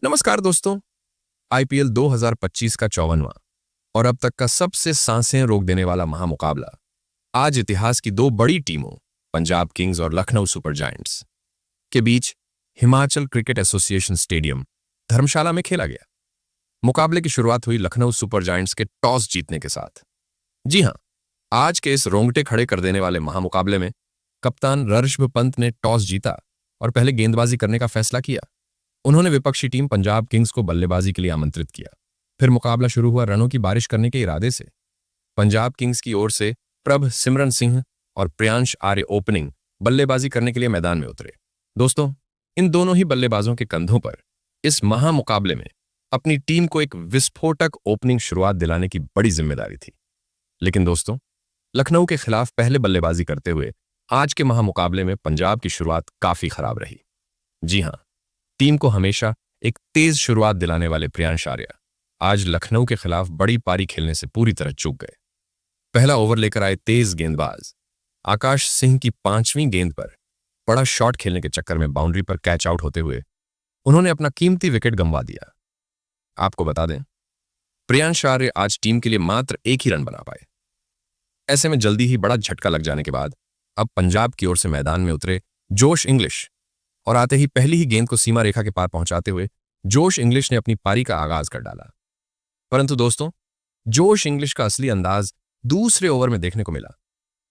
नमस्कार दोस्तों। आईपीएल 2025 का 54वां और अब तक का सबसे सांसें रोक देने वाला महामुकाबला आज इतिहास की दो बड़ी टीमों पंजाब किंग्स और लखनऊ सुपर जायंट्स के बीच हिमाचल क्रिकेट एसोसिएशन स्टेडियम धर्मशाला में खेला गया। मुकाबले की शुरुआत हुई लखनऊ सुपर जायंट्स के टॉस जीतने के साथ। जी हां, आज के इस रोंगटे खड़े कर देने वाले महामुकाबले में कप्तान ऋषभ पंत ने टॉस जीता और पहले गेंदबाजी करने का फैसला किया। उन्होंने विपक्षी टीम पंजाब किंग्स को बल्लेबाजी के लिए आमंत्रित किया। फिर मुकाबला शुरू हुआ रनों की बारिश करने के इरादे से। पंजाब किंग्स की ओर से प्रभसिमरन सिंह और प्रियांश आर्य ओपनिंग बल्लेबाजी करने के लिए मैदान में उतरे। दोस्तों, इन दोनों ही बल्लेबाजों के कंधों पर इस महामुकाबले में अपनी टीम को एक विस्फोटक ओपनिंग शुरुआत दिलाने की बड़ी जिम्मेदारी थी। लेकिन दोस्तों, लखनऊ के खिलाफ पहले बल्लेबाजी करते हुए आज के महामुकाबले में पंजाब की शुरुआत काफी खराब रही। जी हां, टीम को हमेशा एक तेज शुरुआत दिलाने वाले प्रियांश आर्य आज लखनऊ के खिलाफ बड़ी पारी खेलने से पूरी तरह चूक गए। पहला ओवर लेकर आए तेज गेंदबाज आकाश सिंह की 5वीं गेंद पर बड़ा शॉट खेलने के चक्कर में बाउंड्री पर कैच आउट होते हुए उन्होंने अपना कीमती विकेट गंवा दिया। आपको बता दें, प्रियांश आर्य आज टीम के लिए मात्र एक ही रन बना पाए। ऐसे में जल्दी ही बड़ा झटका लग जाने के बाद अब पंजाब की ओर से मैदान में उतरे जोश इंग्लिश और आते ही पहली ही गेंद को सीमा रेखा के पार पहुंचाते हुए जोश इंग्लिश ने अपनी पारी का आगाज कर डाला। परंतु दोस्तों, जोश इंग्लिश का असली अंदाज दूसरे ओवर में देखने को मिला,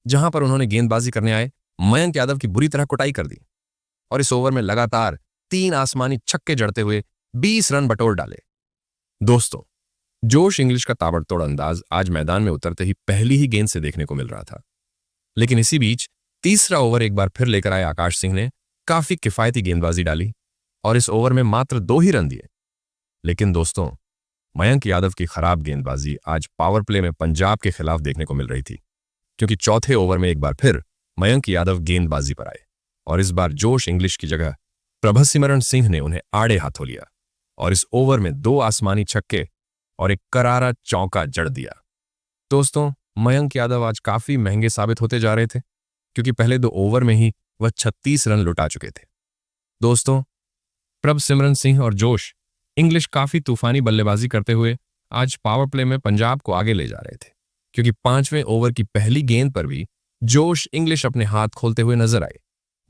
जहां पर उन्होंने गेंदबाजी करने आए मयंक यादव की बुरी तरह कुटाई कर दी और इस ओवर में लगातार 3 आसमानी छक्के जड़ते हुए 20 रन बटोर डाले। दोस्तों, जोश इंग्लिश का ताबड़तोड़ अंदाज आज मैदान में उतरते ही पहली ही गेंद से देखने को मिल रहा था। लेकिन इसी बीच तीसरा ओवर एक बार फिर लेकर आए आकाश सिंह ने काफी किफायती गेंदबाजी डाली और इस ओवर में मात्र 2 ही रन दिए। लेकिन दोस्तों, मयंक यादव की खराब गेंदबाजी आज पावर प्ले में पंजाब के खिलाफ देखने को मिल रही थी, क्योंकि चौथे ओवर में एक बार फिर मयंक यादव गेंदबाजी पर आए और इस बार जोश इंग्लिश की जगह प्रभसिमरन सिंह ने उन्हें आड़े हाथों लिया और इस ओवर में 2 आसमानी छक्के और एक करारा चौका जड़ दिया। दोस्तों, मयंक यादव आज काफी महंगे साबित होते जा रहे थे, क्योंकि पहले 2 ओवर में ही वह 36 रन लुटा चुके थे। दोस्तों, प्रभसिमरन सिंह और जोश इंग्लिश काफी तूफानी बल्लेबाजी करते हुए आज पावर प्ले में पंजाब को आगे ले जा रहे थे, क्योंकि 5वें ओवर की पहली गेंद पर भी जोश इंग्लिश अपने हाथ खोलते हुए नजर आए,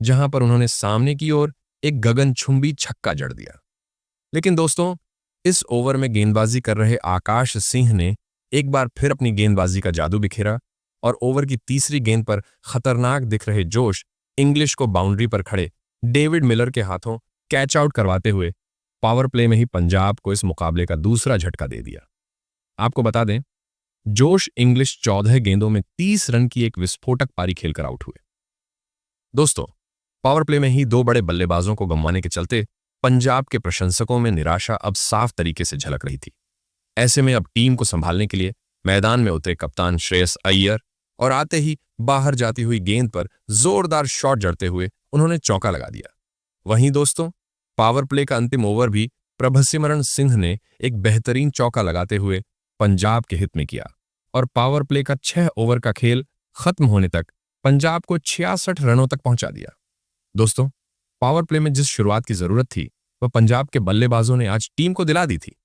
जहां पर उन्होंने सामने की ओर एक गगनचुंबी छक्का जड़ दिया। लेकिन दोस्तों, इस ओवर में गेंदबाजी कर रहे आकाश सिंह ने एक बार फिर अपनी गेंदबाजी का जादू बिखेरा और ओवर की तीसरी गेंद पर खतरनाक दिख रहे जोश इंग्लिश को बाउंड्री पर खड़े डेविड मिलर के हाथों कैच आउट करवाते हुए पावर प्ले में ही पंजाब को इस मुकाबले का दूसरा झटका दे दिया। आपको बता दें, जोश इंग्लिश 14 गेंदों में 30 रन की एक विस्फोटक पारी खेलकर आउट हुए। दोस्तों, पावर प्ले में ही 2 बड़े बल्लेबाजों को गंवाने के चलते पंजाब के प्रशंसकों में निराशा अब साफ तरीके से झलक रही थी। ऐसे में अब टीम को संभालने के लिए मैदान में उतरे कप्तान श्रेयस अय्यर और आते ही बाहर जाती हुई गेंद पर जोरदार शॉट जड़ते हुए उन्होंने चौका लगा दिया। वहीं दोस्तों, पावर प्ले का अंतिम ओवर भी प्रभसिमरन सिंह ने एक बेहतरीन चौका लगाते हुए पंजाब के हित में किया और पावर प्ले का 6 ओवर का खेल खत्म होने तक पंजाब को 66 रनों तक पहुंचा दिया। दोस्तों, पावर प्ले में जिस शुरुआत की जरूरत थी वह पंजाब के बल्लेबाजों ने आज टीम को दिला दी थी।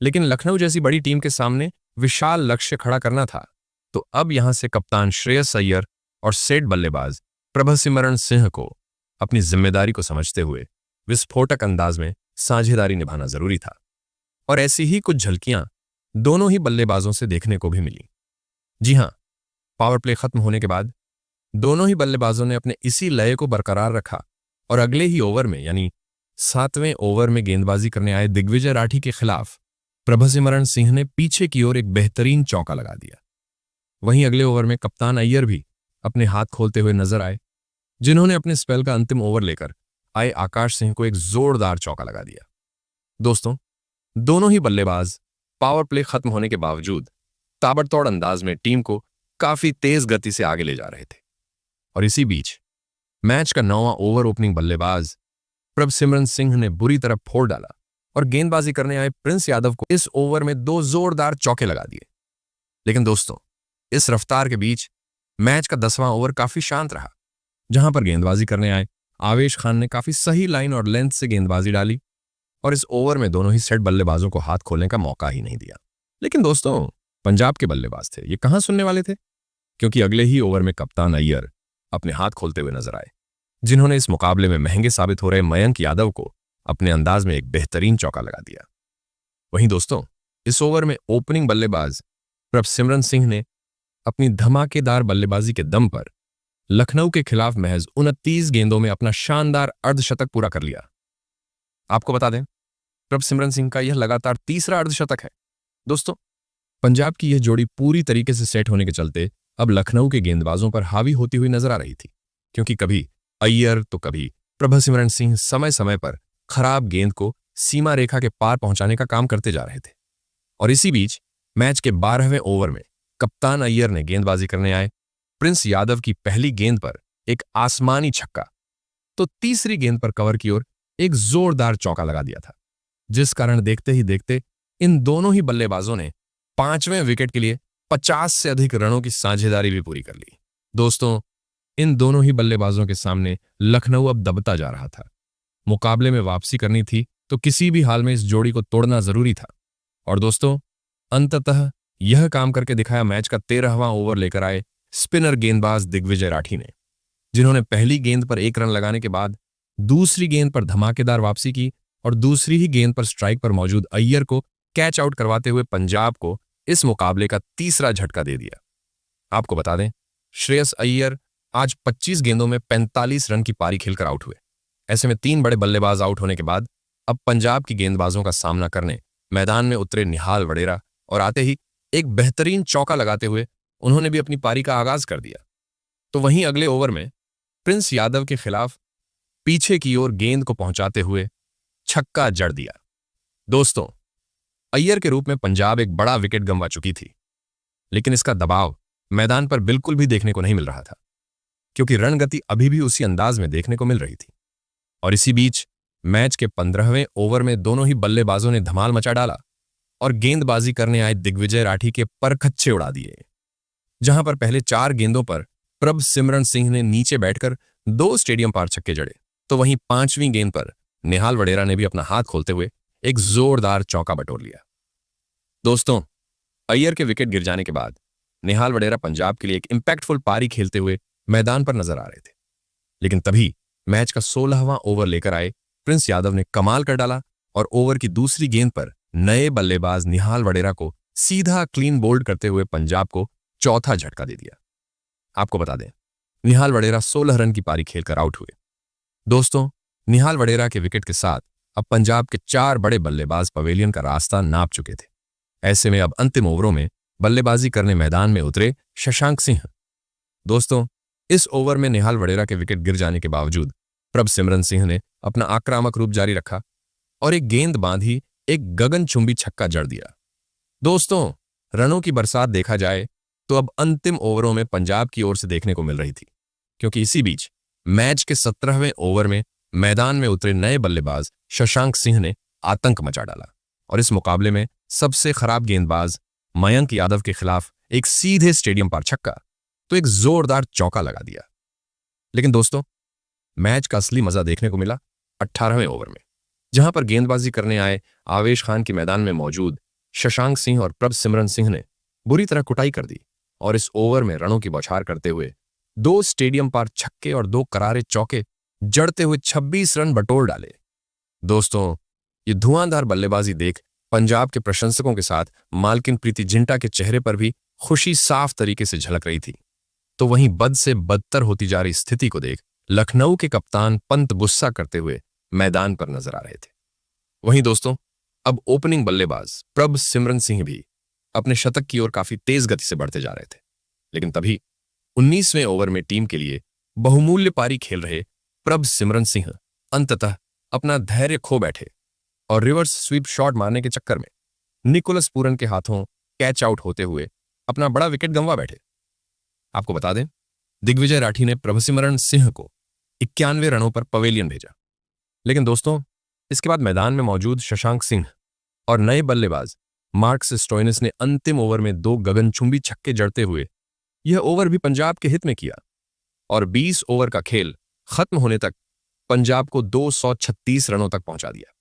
लेकिन लखनऊ जैसी बड़ी टीम के सामने विशाल लक्ष्य खड़ा करना था, तो अब यहां से कप्तान श्रेयस अय्यर और सेठ बल्लेबाज प्रभसिमरन सिंह को अपनी जिम्मेदारी को समझते हुए विस्फोटक अंदाज में साझेदारी निभाना जरूरी था। और ऐसी ही कुछ झलकियां दोनों ही बल्लेबाजों से देखने को भी मिली। जी हां, पावर प्ले खत्म होने के बाद दोनों ही बल्लेबाजों ने अपने इसी लय को बरकरार रखा और अगले ही ओवर में यानी 7वें ओवर में गेंदबाजी करने आए दिग्विजय राठी के खिलाफ प्रभसिमरन सिंह ने पीछे की ओर एक बेहतरीन चौका लगा दिया। वहीं अगले ओवर में कप्तान अय्यर भी अपने हाथ खोलते हुए नजर आए, जिन्होंने अपने स्पेल का अंतिम ओवर लेकर आए आकाश सिंह को एक जोरदार चौका लगा दिया। दोस्तों, दोनों ही बल्लेबाज पावर प्ले खत्म होने के बावजूद ताबड़तोड़ अंदाज में टीम को काफी तेज गति से आगे ले जा रहे थे। और इसी बीच मैच का 9वां ओवर ओपनिंग बल्लेबाज प्रभसिमरन सिंह ने बुरी तरह फोड़ डाला और गेंदबाजी करने आए प्रिंस यादव को इस ओवर में 2 जोरदार चौके लगा दिए। लेकिन दोस्तों, इस रफ्तार के बीच मैच का 10वां ओवर काफी शांत रहा, जहां पर गेंदबाजी करने आए आवेश खान ने काफी सही लाइन और लेंथ से गेंदबाजी डाली और इस ओवर में दोनों ही सेट बल्लेबाजों को हाथ खोलने का मौका ही नहीं दिया। लेकिन दोस्तों, पंजाब के बल्लेबाज थे, ये कहां सुनने वाले थे, क्योंकि अगले ही ओवर में कप्तान अय्यर अपने हाथ खोलते हुए नजर आए, जिन्होंने इस मुकाबले में महंगे साबित हो रहे मयंक यादव को अपने अंदाज में एक बेहतरीन चौका लगा दिया। वहीं दोस्तों, इस ओवर में ओपनिंग बल्लेबाज प्रभसिमरन सिंह ने अपनी धमाकेदार बल्लेबाजी के दम पर लखनऊ के खिलाफ महज 29 गेंदों में अपना शानदार अर्धशतक पूरा कर लिया। आपको बता दें, प्रभसिमरन सिंह का यह लगातार तीसरा अर्धशतक है। दोस्तों, पंजाब की यह जोड़ी पूरी तरीके से सेट होने के चलते अब लखनऊ के गेंदबाजों पर हावी होती हुई नजर आ रही थी, क्योंकि कभी अय्यर तो कभी प्रभसिमरन सिंह समय समय पर खराब गेंद को सीमा रेखा के पार पहुंचाने का काम करते जा रहे थे। और इसी बीच मैच के 12वें ओवर में कप्तान अय्यर ने गेंदबाजी करने आए प्रिंस यादव की पहली गेंद पर एक आसमानी छक्का, तो तीसरी गेंद पर कवर की ओर एक जोरदार चौका लगा दिया था, जिस कारण देखते ही देखते इन दोनों ही बल्लेबाजों ने 5वें विकेट के लिए 50 से अधिक रनों की साझेदारी भी पूरी कर ली। दोस्तों, इन दोनों ही बल्लेबाजों के सामने लखनऊ अब दबता जा रहा था। मुकाबले में वापसी करनी थी तो किसी भी हाल में इस जोड़ी को तोड़ना जरूरी था। और दोस्तों, अंततः यह काम करके दिखाया मैच का 13वां ओवर लेकर आए स्पिनर गेंदबाज दिग्विजय राठी ने, जिन्होंने पहली गेंद पर 1 रन लगाने के बाद दूसरी गेंद पर धमाकेदार वापसी की और दूसरी ही गेंद पर स्ट्राइक पर मौजूद अय्यर को कैच आउट करवाते हुए पंजाब को इस मुकाबले का तीसरा झटका दे दिया। आपको बता दें, श्रेयस अय्यर आज 25 गेंदों में 45 रन की पारी खेलकर आउट हुए। ऐसे में 3 बड़े बल्लेबाज आउट होने के बाद अब पंजाब की गेंदबाजों का सामना करने मैदान में उतरे निहाल वडेरा, और आते ही एक बेहतरीन चौका लगाते हुए उन्होंने भी अपनी पारी का आगाज कर दिया। तो वहीं अगले ओवर में प्रिंस यादव के खिलाफ पीछे की ओर गेंद को पहुंचाते हुए छक्का जड़ दिया। दोस्तों, अय्यर के रूप में पंजाब एक बड़ा विकेट गंवा चुकी थी, लेकिन इसका दबाव मैदान पर बिल्कुल भी देखने को नहीं मिल रहा था, क्योंकि रणगति अभी भी उसी अंदाज में देखने को मिल रही थी। और इसी बीच मैच के 15वें ओवर में दोनों ही बल्लेबाजों ने धमाल मचा डाला और गेंदबाजी करने आए दिग्विजय राठी के परखच्चे उड़ा दिए। जहां पर पहले 4 गेंदों पर प्रभसिमरन सिंह ने नीचे बैठकर 2 स्टेडियम पार छक्के जड़े, तो वहीं 5वीं गेंद पर निहाल वडेरा ने भी अपना हाथ खोलते हुए एक जोरदार चौका बटोर लिया। दोस्तों, अय्यर के विकेट गिर जाने के बाद निहाल वडेरा पंजाब के लिए एक इंपैक्टफुल पारी खेलते हुए मैदान पर नजर आ रहे थे, लेकिन तभी मैच का 16वां ओवर लेकर आए प्रिंस यादव ने कमाल कर डाला और ओवर की दूसरी गेंद पर नए बल्लेबाज निहाल वडेरा को सीधा क्लीन बोल्ड करते हुए पंजाब को चौथा झटका दे दिया। आपको बता दें, निहाल वडेरा 16 रन की पारी खेलकर आउट हुए। दोस्तों, निहाल वडेरा के विकेट के साथ अब पंजाब के 4 बड़े बल्लेबाज पवेलियन का रास्ता नाप चुके थे। ऐसे में अब अंतिम ओवरों में बल्लेबाजी करने मैदान में उतरे शशांक सिंह। दोस्तों, इस ओवर में निहाल वडेरा के विकेट गिर जाने के बावजूद प्रभसिमरन सिंह ने अपना आक्रामक रूप जारी रखा और एक गेंद बांधी एक गगनचुंबी छक्का जड़ दिया। दोस्तों, रनों की बरसात देखा जाए तो अब अंतिम ओवरों में पंजाब की ओर से देखने को मिल रही थी, क्योंकि इसी बीच मैच के 17वें ओवर में मैदान में उतरे नए बल्लेबाज शशांक सिंह ने आतंक मचा डाला और इस मुकाबले में सबसे खराब गेंदबाज मयंक यादव के खिलाफ एक सीधे स्टेडियम पार छक्का तो एक जोरदार चौका लगा दिया। लेकिन दोस्तों, मैच का असली मजा देखने को मिला 18वें ओवर में, जहां पर गेंदबाजी करने आए आवेश खान के मैदान में मौजूद शशांक सिंह और प्रभसिमरन सिंह ने बुरी तरह कुटाई कर दी और इस ओवर में रनों की बौछार करते हुए 2 स्टेडियम पार छक्के और 2 करारे चौके जड़ते हुए 26 रन बटोर डाले। दोस्तों, ये धुआंधार बल्लेबाजी देख पंजाब के प्रशंसकों के साथ मालकिन प्रीति जिंटा के चेहरे पर भी खुशी साफ तरीके से झलक रही थी। तो वहीं बद से बदतर होती जा रही स्थिति को देख लखनऊ के कप्तान पंत गुस्सा करते हुए मैदान पर नजर आ रहे थे। वहीं दोस्तों, अब ओपनिंग बल्लेबाज प्रभसिमरन सिंह भी अपने शतक की ओर काफी तेज गति से बढ़ते जा रहे थे, लेकिन तभी 19वें ओवर में टीम के लिए बहुमूल्य पारी खेल रहे प्रभसिमरन सिंह अंततः अपना धैर्य खो बैठे और रिवर्स स्वीप शॉट मारने के चक्कर में निकोलस पूरन के हाथों कैच आउट होते हुए अपना बड़ा विकेट गंवा बैठे। आपको बता दें, दिग्विजय राठी ने प्रभसिमरन सिंह को 91 रनों पर पवेलियन भेजा, लेकिन दोस्तों, इसके बाद मैदान में मौजूद शशांक सिंह और नए बल्लेबाज मार्कस स्टोइनिस ने अंतिम ओवर में 2 गगनचुंबी छक्के जड़ते हुए यह ओवर भी पंजाब के हित में किया और 20 ओवर का खेल खत्म होने तक पंजाब को 236 रनों तक पहुंचा दिया।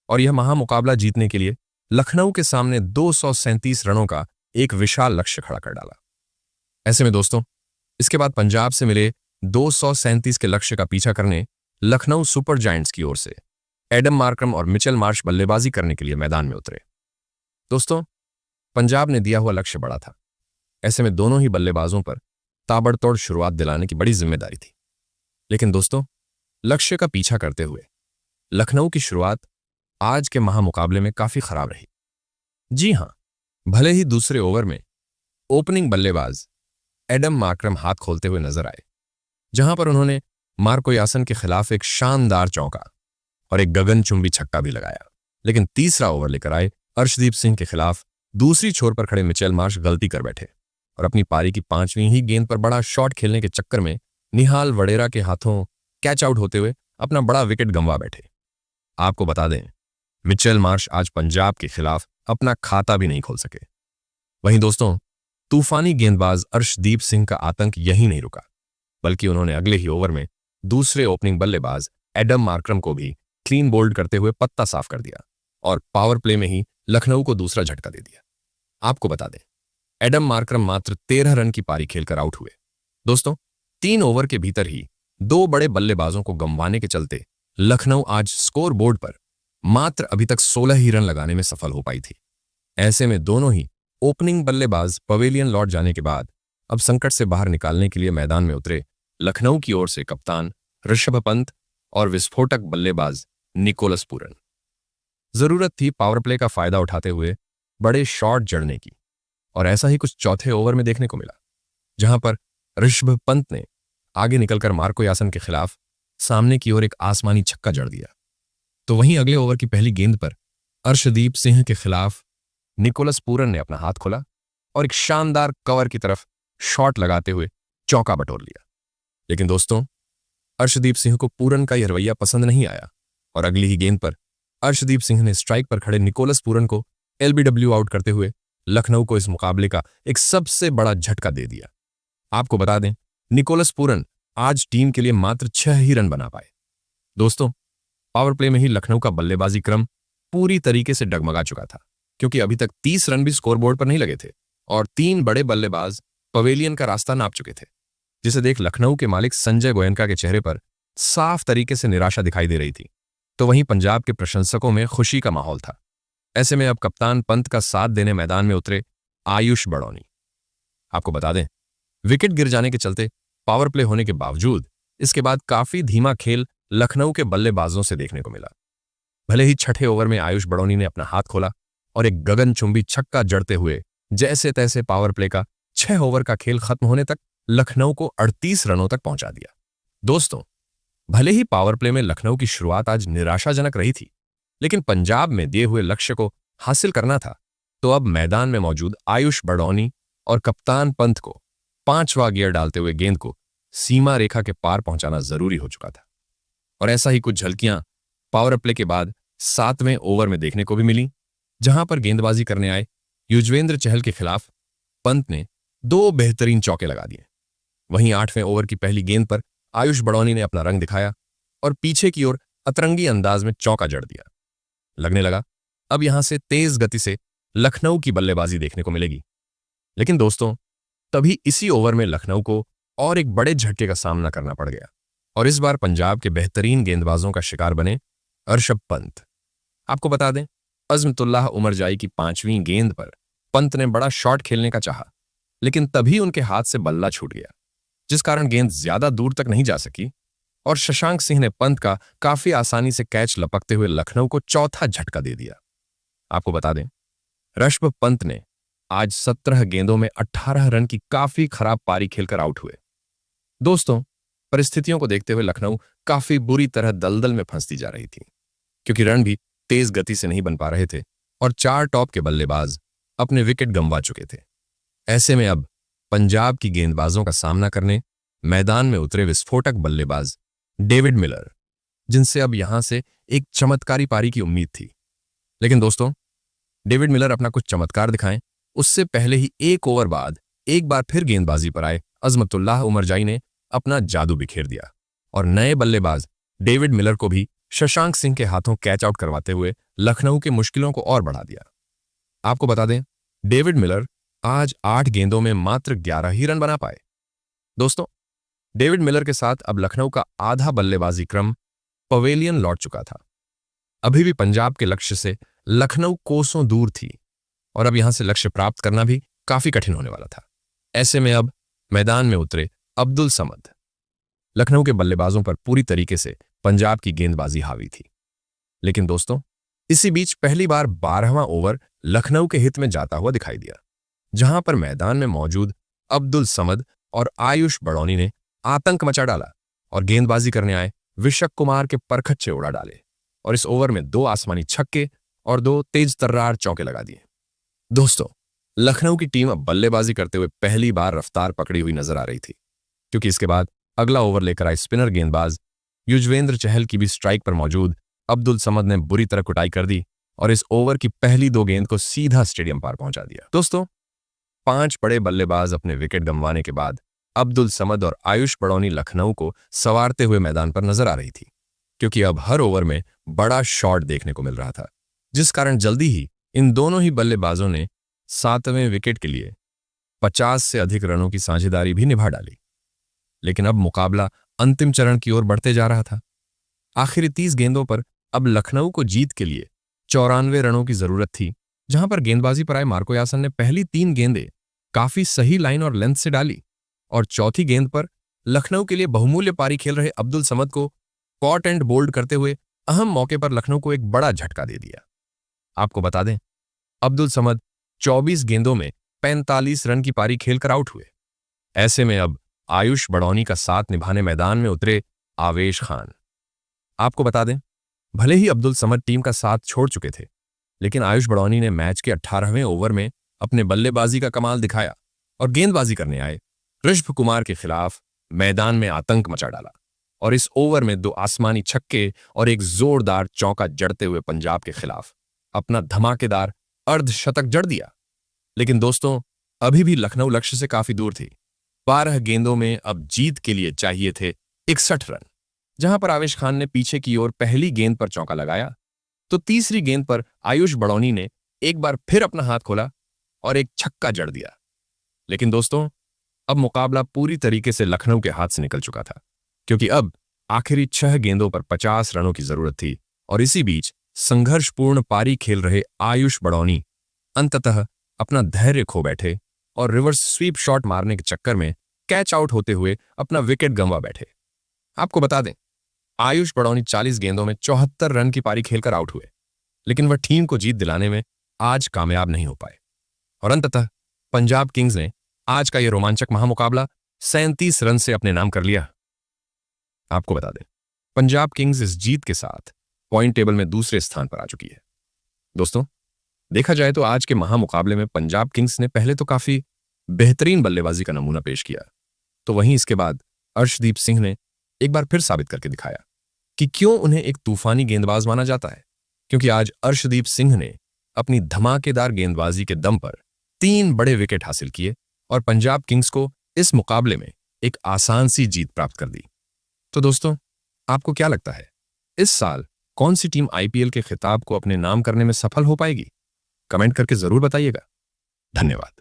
और यह महामुकाबला जीतने के लिए लखनऊ के सामने 237 रनों का एक विशाल लक्ष्य खड़ा कर डाला। ऐसे में दोस्तों, इसके बाद पंजाब से मिले 237 के लक्ष्य का पीछा करने लखनऊ सुपर जायंट्स की ओर से एडम मार्क्रम और मिचेल मार्श बल्लेबाजी करने के लिए मैदान में उतरे। दोस्तों, पंजाब ने दिया हुआ लक्ष्य बड़ा था। ऐसे में दोनों ही बल्लेबाजों पर ताबड़तोड़ शुरुआत दिलाने की बड़ी जिम्मेदारी थी। लेकिन दोस्तों, लक्ष्य का पीछा करते हुए लखनऊ की शुरुआत आज के महामुकाबले में काफी खराब रही। जी हां, भले ही दूसरे ओवर में ओपनिंग बल्लेबाज एडम मार्क्रम हाथ खोलते हुए नजर आए, जहां पर उन्होंने मार्को यासन के खिलाफ एक शानदार चौका और एक गगनचुंबी छक्का भी लगाया, लेकिन तीसरा ओवर लेकर आए अर्शदीप सिंह के खिलाफ दूसरी छोर पर खड़े मिचेल मार्श गलती कर बैठे और अपनी पारी की 5वीं ही गेंद पर बड़ा शॉट खेलने के चक्कर में निहाल वडेरा के हाथों कैच आउट होते हुए अपना बड़ा विकेट गंवा बैठे। आपको बता दें, मिचेल मार्श आज पंजाब के खिलाफ अपना खाता भी नहीं खोल सके। वहीं दोस्तों, तूफानी गेंदबाज अर्शदीप सिंह का आतंक यही नहीं रुका, बल्कि उन्होंने अगले ही ओवर में दूसरे ओपनिंग बल्लेबाज एडम मार्क्रम को भी क्लीन बोल्ड करते हुए पत्ता साफ कर दिया और पावर प्ले में ही लखनऊ को दूसरा झटका दे दिया। आपको बता दें, एडम मार्क्रम मात्र 13 रन की पारी खेलकर आउट हुए। दोस्तों, 3 ओवर के भीतर ही 2 बड़े बल्लेबाजों को गंवाने के चलते लखनऊ आज स्कोर बोर्ड पर मात्र अभी तक 16 ही रन लगाने में सफल हो पाई थी। ऐसे में दोनों ही ओपनिंग बल्लेबाज पवेलियन लौट जाने के बाद अब संकट से बाहर निकालने के लिए मैदान में उतरे लखनऊ की ओर से कप्तान ऋषभ पंत और विस्फोटक बल्लेबाज निकोलस पूरन। जरूरत थी पावर प्ले का फायदा उठाते हुए बड़े शॉट जड़ने की, और ऐसा ही कुछ चौथे ओवर में देखने को मिला, जहां पर ऋषभ पंत ने आगे निकलकर मार्को यासन के खिलाफ सामने की ओर एक आसमानी छक्का जड़ दिया। तो वहीं अगले ओवर की पहली गेंद पर अर्शदीप सिंह के खिलाफ निकोलस पूरन ने अपना हाथ खोला और एक शानदार कवर की तरफ शॉट लगाते हुए चौका बटोर लिया। लेकिन दोस्तों, अर्शदीप सिंह को पूरन का यह रवैया पसंद नहीं आया और अगली ही गेंद पर अर्शदीप सिंह ने स्ट्राइक पर खड़े निकोलस पूरन को एलबीडब्ल्यू आउट करते हुए लखनऊ को इस मुकाबले का एक सबसे बड़ा झटका दे दिया। आपको बता दें, निकोलस पूरन आज टीम के लिए मात्र 6 ही रन बना पाए। दोस्तों, पावर प्ले में ही लखनऊ का बल्लेबाजी क्रम पूरी तरीके से डगमगा चुका था, क्योंकि अभी तक 30 रन भी स्कोरबोर्ड पर नहीं लगे थे और 3 बड़े बल्लेबाज पवेलियन का रास्ता नाप चुके थे, जिसे देख लखनऊ के मालिक संजय गोयनका के चेहरे पर साफ तरीके से निराशा दिखाई दे रही थी। तो वहीं पंजाब के प्रशंसकों में खुशी का माहौल था। ऐसे में अब कप्तान पंत का साथ देने मैदान में उतरे आयुष बड़ौनी। आपको बता दें, विकेट गिर जाने के चलते पावर प्ले होने के बावजूद इसके बाद काफी धीमा खेल लखनऊ के बल्लेबाजों से देखने को मिला। भले ही छठे ओवर में आयुष बड़ौनी ने अपना हाथ खोला और एक गगनचुंबी छक्का जड़ते हुए जैसे तैसे पावर प्ले का 6 ओवर का खेल खत्म होने तक लखनऊ को 38 रनों तक पहुंचा दिया। दोस्तों, भले ही पावर प्ले में लखनऊ की शुरुआत आज निराशाजनक रही थी, लेकिन पंजाब में दिए हुए लक्ष्य को हासिल करना था, तो अब मैदान में मौजूद आयुष बड़ौनी और कप्तान पंत को 5वां गियर डालते हुए गेंद को सीमा रेखा के पार पहुंचाना जरूरी हो चुका था। और ऐसा ही कुछ झलकियां पावर प्ले के बाद 7वें ओवर में देखने को भी मिली, जहां पर गेंदबाजी करने आए युजवेंद्र चहल के खिलाफ पंत ने 2 बेहतरीन चौके लगा दिए। वहीं 8वें ओवर की पहली गेंद पर आयुष बड़ौनी ने अपना रंग दिखाया और पीछे की ओर अतरंगी अंदाज में चौका जड़ दिया। लगने लगा अब यहां से तेज गति से लखनऊ की बल्लेबाजी देखने को मिलेगी। लेकिन दोस्तों, तभी इसी ओवर में लखनऊ को और एक बड़े झटके का सामना करना पड़ गया और इस बार पंजाब के बेहतरीन गेंदबाजों का शिकार बने ऋषभ पंत। आपको बता दें, अज़्मतुल्लाह उमरजाई की 5वीं गेंद पर पंत ने बड़ा शॉट खेलने का चाहा, लेकिन तभी उनके हाथ से बल्ला छूट गया, जिस कारण गेंद ज्यादा दूर तक नहीं जा सकी और शशांक सिंह ने पंत का काफी आसानी से कैच लपकते हुए लखनऊ को चौथा झटका दे दिया। आपको बता दें, ऋषभ पंत ने आज 17 गेंदों में 18 रन की काफी खराब पारी खेलकर आउट हुए। दोस्तों, परिस्थितियों को देखते हुए लखनऊ काफी बुरी तरह दलदल में फंसती जा रही थी, क्योंकि रन भी तेज गति से नहीं बन पा रहे थे और 4 टॉप के बल्लेबाज अपने विकेट गंवा चुके थे। ऐसे में अब पंजाब की गेंदबाजों का सामना करने मैदान में उतरे विस्फोटक बल्लेबाज डेविड मिलर, जिनसे अब यहां से एक चमत्कारी पारी की उम्मीद थी। लेकिन दोस्तों, डेविड मिलर अपना कुछ चमत्कार दिखाएं उससे पहले ही 1 ओवर बाद एक बार फिर गेंदबाजी पर आए अज़्मतुल्लाह उमरजाई ने अपना जादू बिखेर दिया और नए बल्लेबाज डेविड मिलर को भी शशांक सिंह के हाथों कैच आउट करवाते हुए लखनऊ के मुश्किलों को और बढ़ा दिया। आपको बता दें, डेविड मिलर आज 8 गेंदों में मात्र 11 ही रन बना पाए। दोस्तों, डेविड मिलर के साथ अब लखनऊ का आधा बल्लेबाजी क्रम पवेलियन लौट चुका था। अभी भी पंजाब के लक्ष्य से लखनऊ कोसों दूर थी और अब यहां से लक्ष्य प्राप्त करना भी काफी कठिन होने वाला था। ऐसे में अब मैदान में उतरे अब्दुल समद। लखनऊ के बल्लेबाजों पर पूरी तरीके से पंजाब की गेंदबाजी हावी थी। लेकिन दोस्तों, इसी बीच पहली बार 12वां ओवर लखनऊ के हित में जाता हुआ दिखाई दिया, जहां पर मैदान में मौजूद अब्दुल समद और आयुष बड़ौनी ने आतंक मचा डाला और गेंदबाजी करने आए विशक कुमार के परखच्चे उड़ा डाले और इस ओवर में 2 आसमानी छक्के और 2 तेज तर्रार चौके लगा दिए। दोस्तों, लखनऊ की टीम अब बल्लेबाजी करते हुए पहली बार रफ्तार पकड़ी हुई नजर आ रही थी, क्योंकि इसके बाद अगला ओवर लेकर आए स्पिनर गेंदबाज युजवेंद्र चहल की भी स्ट्राइक पर मौजूद अब्दुल समद ने बुरी तरह कुटाई कर दी और इस ओवर की पहली 2 गेंद को सीधा स्टेडियम पार पहुंचा दिया। दोस्तों, 5 बड़े बल्लेबाज अपने विकेट गंवाने के बाद अब्दुल समद और आयुष बड़ौनी लखनऊ को संवारते हुए मैदान पर नजर आ रही थी, क्योंकि अब हर ओवर में बड़ा शॉट देखने को मिल रहा था, जिस कारण जल्दी ही इन दोनों ही बल्लेबाजों ने 7वें विकेट के लिए 50 से अधिक रनों की साझेदारी भी निभा डाली। लेकिन अब मुकाबला अंतिम चरण की ओर बढ़ते जा रहा था। आखिरी 30 गेंदों पर अब लखनऊ को जीत के लिए 94 रनों की जरूरत थी, जहां पर गेंदबाजी पर आए मार्को यासन ने पहली 3 गेंदें काफी सही लाइन और लेंथ से डाली और चौथी गेंद पर लखनऊ के लिए बहुमूल्य पारी खेल रहे अब्दुल समद को कॉट एंड बोल्ड करते हुए अहम मौके पर लखनऊ को एक बड़ा झटका दे दिया। आपको बता दें, अब्दुल समद 24 गेंदों में 45 रन की पारी खेलकर आउट हुए। ऐसे में अब आयुष बड़ौनी का साथ निभाने मैदान में उतरे आवेश खान। आपको बता दें, भले ही अब्दुल समद टीम का साथ छोड़ चुके थे, लेकिन आयुष बड़ौनी ने मैच के 18वें ओवर में अपने बल्लेबाजी का कमाल दिखाया और गेंदबाजी करने आए ऋषभ कुमार के खिलाफ मैदान में आतंक मचा डाला और इस ओवर में 2 आसमानी छक्के और एक जोरदार चौका जड़ते हुए पंजाब के खिलाफ अपना धमाकेदार अर्धशतक जड़ दिया। लेकिन दोस्तों, अभी भी लखनऊ लक्ष्य से काफी दूर थी। 12 गेंदों में अब जीत के लिए चाहिए थे 61 रन। जहां पर आवेश खान ने पीछे की ओर पहली गेंद पर चौका लगाया, तो तीसरी गेंद पर आयुष बड़ौनी ने एक बार फिर अपना हाथ खोला और एक छक्का जड़ दिया। लेकिन दोस्तों, अब मुकाबला पूरी तरीके से लखनऊ के हाथ से निकल चुका था, क्योंकि अब आखिरी 6 गेंदों पर 50 रनों की जरूरत थी और इसी बीच संघर्षपूर्ण पारी खेल रहे आयुष बड़ौनी अंततः अपना धैर्य खो बैठे और रिवर्स स्वीप शॉट मारने के चक्कर में कैच आउट होते हुए अपना विकेट गंवा बैठे। आपको बता दें, आयुष बड़ौनी 40 गेंदों में 74 रन की पारी खेलकर आउट हुए, लेकिन वह टीम को जीत दिलाने में आज कामयाब नहीं हो पाए और अंततः पंजाब किंग्स ने आज का यह रोमांचक महामुकाबला 37 रन से अपने नाम कर लिया। आपको बता दें, पंजाब किंग्स इस जीत के साथ पॉइंट टेबल में दूसरे स्थान पर आ चुकी है। दोस्तों, देखा जाए तो आज के महामुकाबले में पंजाब किंग्स ने पहले तो काफी बेहतरीन बल्लेबाजी का नमूना पेश किया, तो वहीं इसके बाद अर्शदीप सिंह ने एक बार फिर साबित करके दिखाया कि क्यों उन्हें एक तूफानी गेंदबाज माना जाता है, क्योंकि आज अर्शदीप सिंह ने अपनी धमाकेदार गेंदबाजी के दम पर 3 बड़े विकेट हासिल किए और पंजाब किंग्स को इस मुकाबले में एक आसान सी जीत प्राप्त कर दी। तो दोस्तों, आपको क्या लगता है, इस साल कौन सी टीम आईपीएल के खिताब को अपने नाम करने में सफल हो पाएगी? कमेंट करके जरूर बताइएगा। धन्यवाद।